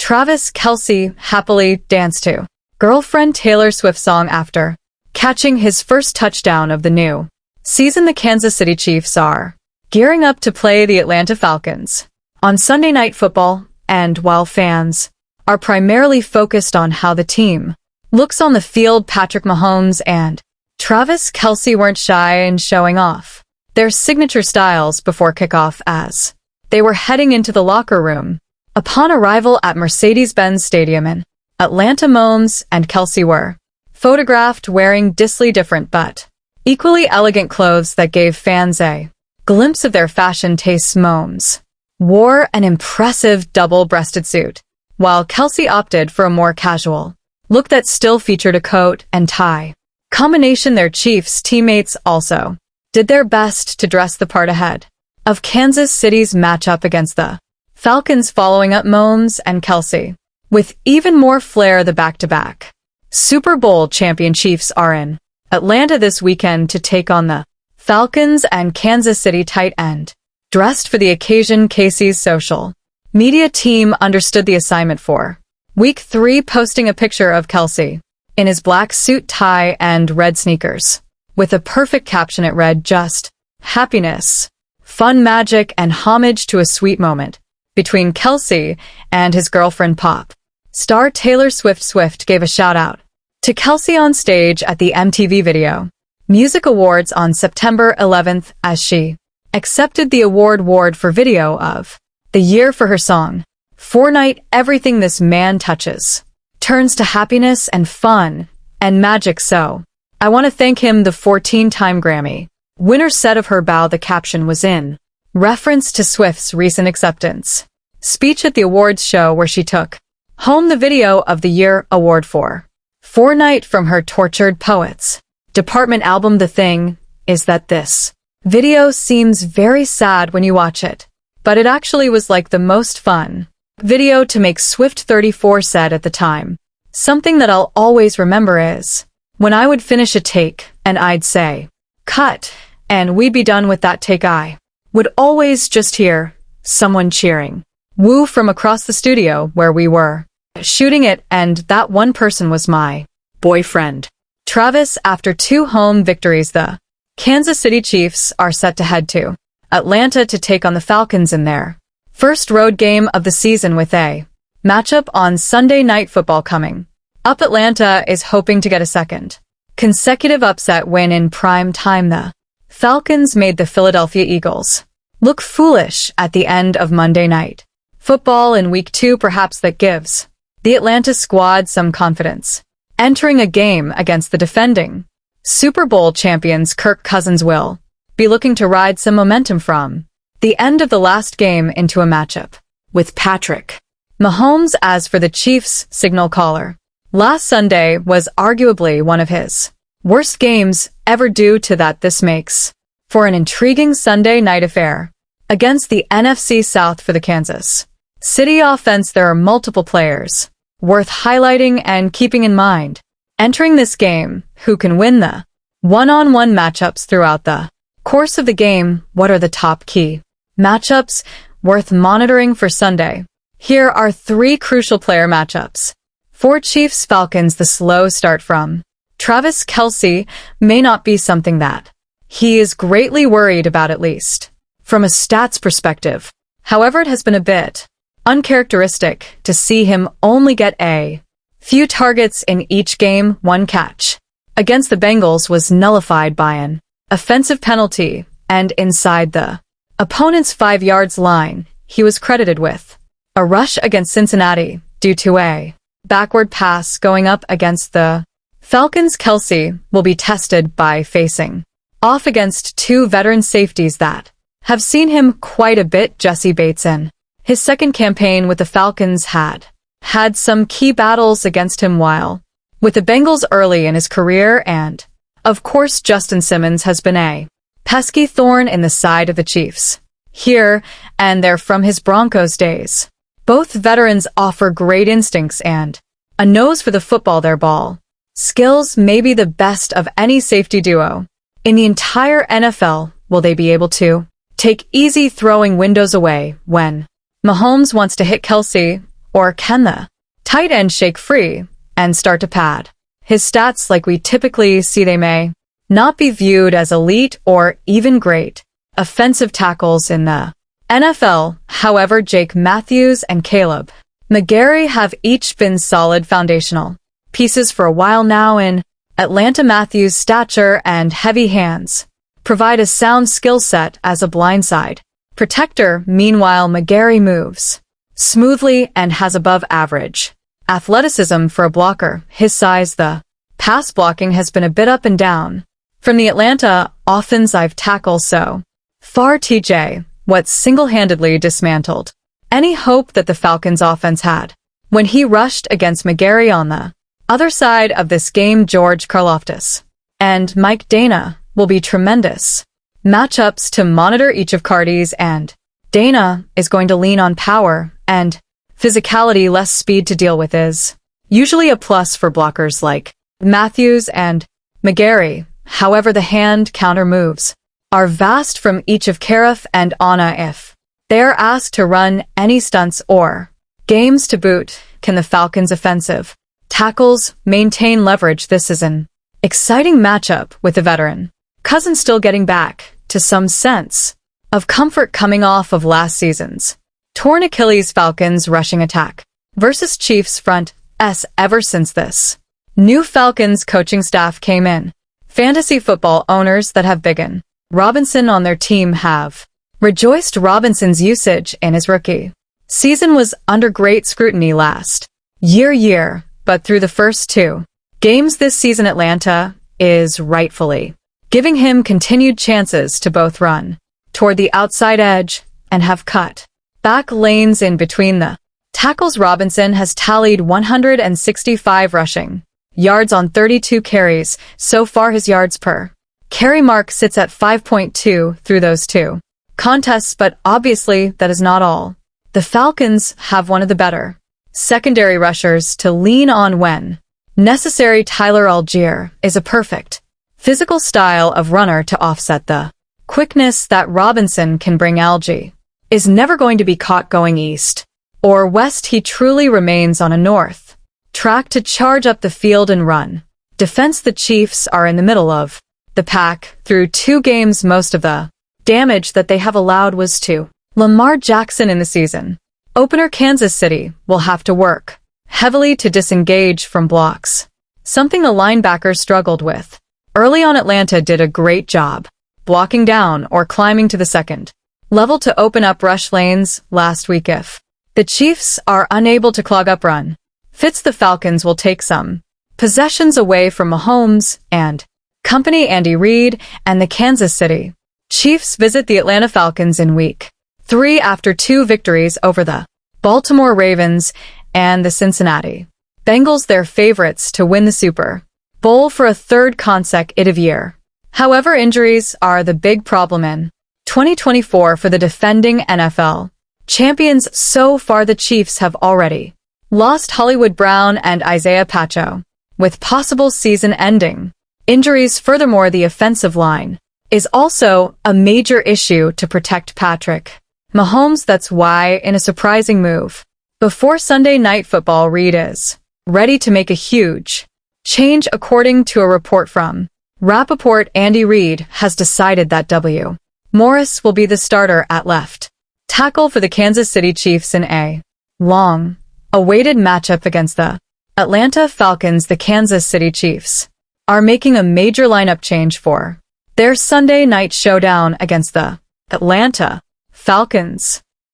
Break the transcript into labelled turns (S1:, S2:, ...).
S1: Travis Kelce happily danced to girlfriend Taylor Swift song after catching his first touchdown of the new season. The Kansas City Chiefs are gearing up to play the Atlanta Falcons on Sunday Night Football, and while fans are primarily focused on how the team looks on the field, Patrick Mahomes and Travis Kelce weren't shy in showing off their signature styles before kickoff as they were heading into the locker room. Upon arrival at Mercedes-Benz Stadium in Atlanta, Mahomes and Kelce were photographed wearing distinctly different but equally elegant clothes that gave fans a glimpse of their fashion tastes. Mahomes wore an impressive double-breasted suit, while Kelce opted for a more casual look that still featured a coat and tie combination. Their Chiefs teammates also did their best to dress the part ahead of Kansas City's matchup against the Falcons, following up Mahomes and Kelce with even more flair. The back-to-back Super Bowl champion Chiefs are in Atlanta this weekend to take on the Falcons, and Kansas City tight end dressed for the occasion. KC's social media team understood the assignment for Week 3, posting a picture of Kelce in his black suit, tie, and red sneakers with a perfect caption. It read, "Just happiness, fun, magic, and homage to a sweet moment between Kelce and his girlfriend pop star Taylor Swift." Swift gave a shout-out to Kelce on stage at the MTV Video Music Awards on September 11th as she accepted the award for Video of the Year for her song, "Fortnite." "Everything this man touches turns to happiness and fun and magic, so I want to thank him," the 14-time Grammy winner said of her bow. The caption was in reference to Swift's recent acceptance speech at the awards show, where she took home the Video of the Year award for Fortnite from her Tortured Poets Department album. The thing is that this video seems very sad when you watch it, but it actually was like the most fun video to make. Swift 34 said at the time, "Something that I'll always remember is when I would finish a take and I'd say, 'Cut,' and we'd be done with that take, I would always just hear someone cheering, 'Woo,' from across the studio where we were shooting it, and that one person was my boyfriend." Travis, after 2 home victories, the Kansas City Chiefs are set to head to Atlanta to take on the Falcons in their first road game of the season, with a matchup on Sunday Night Football coming up. Atlanta is hoping to get a second consecutive upset win in prime time. The Falcons made the Philadelphia Eagles look foolish at the end of Monday Night Football in Week 2. Perhaps that gives the Atlanta squad some confidence entering a game against the defending Super Bowl champions. Kirk Cousins will be looking to ride some momentum from the end of the last game into a matchup with Patrick Mahomes. As for the Chiefs' signal caller, last Sunday was arguably one of his worst games ever. Due to that, this makes for an intriguing Sunday night affair against the NFC South. For the Kansas City offense, there are multiple players worth highlighting and keeping in mind entering this game who can win the one-on-one matchups throughout the course of the game. What are the top key matchups worth monitoring for Sunday? Here are 3 crucial player matchups for Chiefs Falcons. The slow start from Travis Kelce may not be something that he is greatly worried about, at least from a stats perspective. However, it has been a bit uncharacteristic to see him only get a few targets in each game. 1 catch against the Bengals was nullified by an offensive penalty, and inside the opponent's 5 yards line, he was credited with a rush against Cincinnati due to a backward pass going up against the Falcons. Kelce will be tested by facing off against 2 veteran safeties that have seen him quite a bit. Jesse Bates, in his second campaign with the Falcons, had some key battles against him while with the Bengals early in his career, and of course Justin Simmons has been a pesky thorn in the side of the Chiefs here and there from his Broncos days. Both veterans offer great instincts and a nose for the football. Their ball skills may be the best of any safety duo in the entire NFL. Will they be able to take easy throwing windows away when Mahomes wants to hit Kelce, Or can the tight end shake free and start to pad his stats like we typically see? They may not be viewed as elite or even great offensive tackles in the NFL. However, Jake Matthews and Caleb McGarry have each been solid foundational pieces for a while now in Atlanta. Matthews' stature and heavy hands provide a sound skill set as a blindside protector. Meanwhile, McGarry moves smoothly and has above average athleticism for a blocker his size. The pass blocking has been a bit up and down from the Atlanta offensive tackle so far. TJ Watt single-handedly dismantled any hope that the Falcons offense had when he rushed against McGarry. On the other side of this game, George Karlaftis and Mike Dana will be tremendous matchups to monitor. Each of Cardi's and Dana is going to lean on power and physicality. Less speed to deal with is usually a plus for blockers like Matthews and McGarry. However, the hand counter moves are vast from each of Karaf and Anna. If they are asked to run any stunts or games to boot, can the Falcons' offensive tackles maintain leverage? This is an exciting matchup with the veteran Cousins still getting back to some sense of comfort coming off of last season's torn Achilles. Falcons rushing attack versus Chiefs front S. Ever since this new Falcons coaching staff came in, fantasy football owners that have Biggin Robinson on their team have rejoiced. Robinson's usage in his rookie season was under great scrutiny last year, but through the first two games this season, Atlanta is rightfully giving him continued chances to both run toward the outside edge and have cut back lanes in between the tackles. Robinson has tallied 165 rushing yards on 32 carries so far. His yards per carry mark sits at 5.2 through those two contests, but obviously that is not all. The Falcons have one of the better secondary rushers to lean on when necessary. Tyler Algier is a perfect physical style of runner to offset the quickness that Robinson can bring. Algie is never going to be caught going east or west. He truly remains on a north track to charge up the field and run defense. The Chiefs are in the middle of the pack through two games. Most of the damage that they have allowed was to Lamar Jackson in the season opener. Kansas City will have to work heavily to disengage from blocks, something the linebackers struggled with early on. Atlanta did a great job blocking down or climbing to the second level to open up rush lanes last week. If the Chiefs are unable to clog up run fits, the Falcons will take some possessions away from Mahomes and company. Andy Reid and the Kansas City Chiefs visit the Atlanta Falcons in Week 3 after two victories over the Baltimore Ravens and the Cincinnati Bengals, their favorites to win the Super Bowl for a third consecutive year. However, injuries are the big problem in 2024 for the defending NFL champions. So far, the Chiefs have already lost Hollywood Brown and Isaiah Pacheco, with possible season-ending injuries. Furthermore, the offensive line is also a major issue to protect Patrick Mahomes. That's why, in a surprising move before Sunday Night Football, Reid is ready to make a huge change. According to a report from Rappaport, Andy Reid has decided that W. Morris will be the starter at left tackle for the Kansas City Chiefs in a long-awaited matchup against the Atlanta Falcons. The Kansas City Chiefs are making a major lineup change for their Sunday night showdown against the Atlanta Falcons.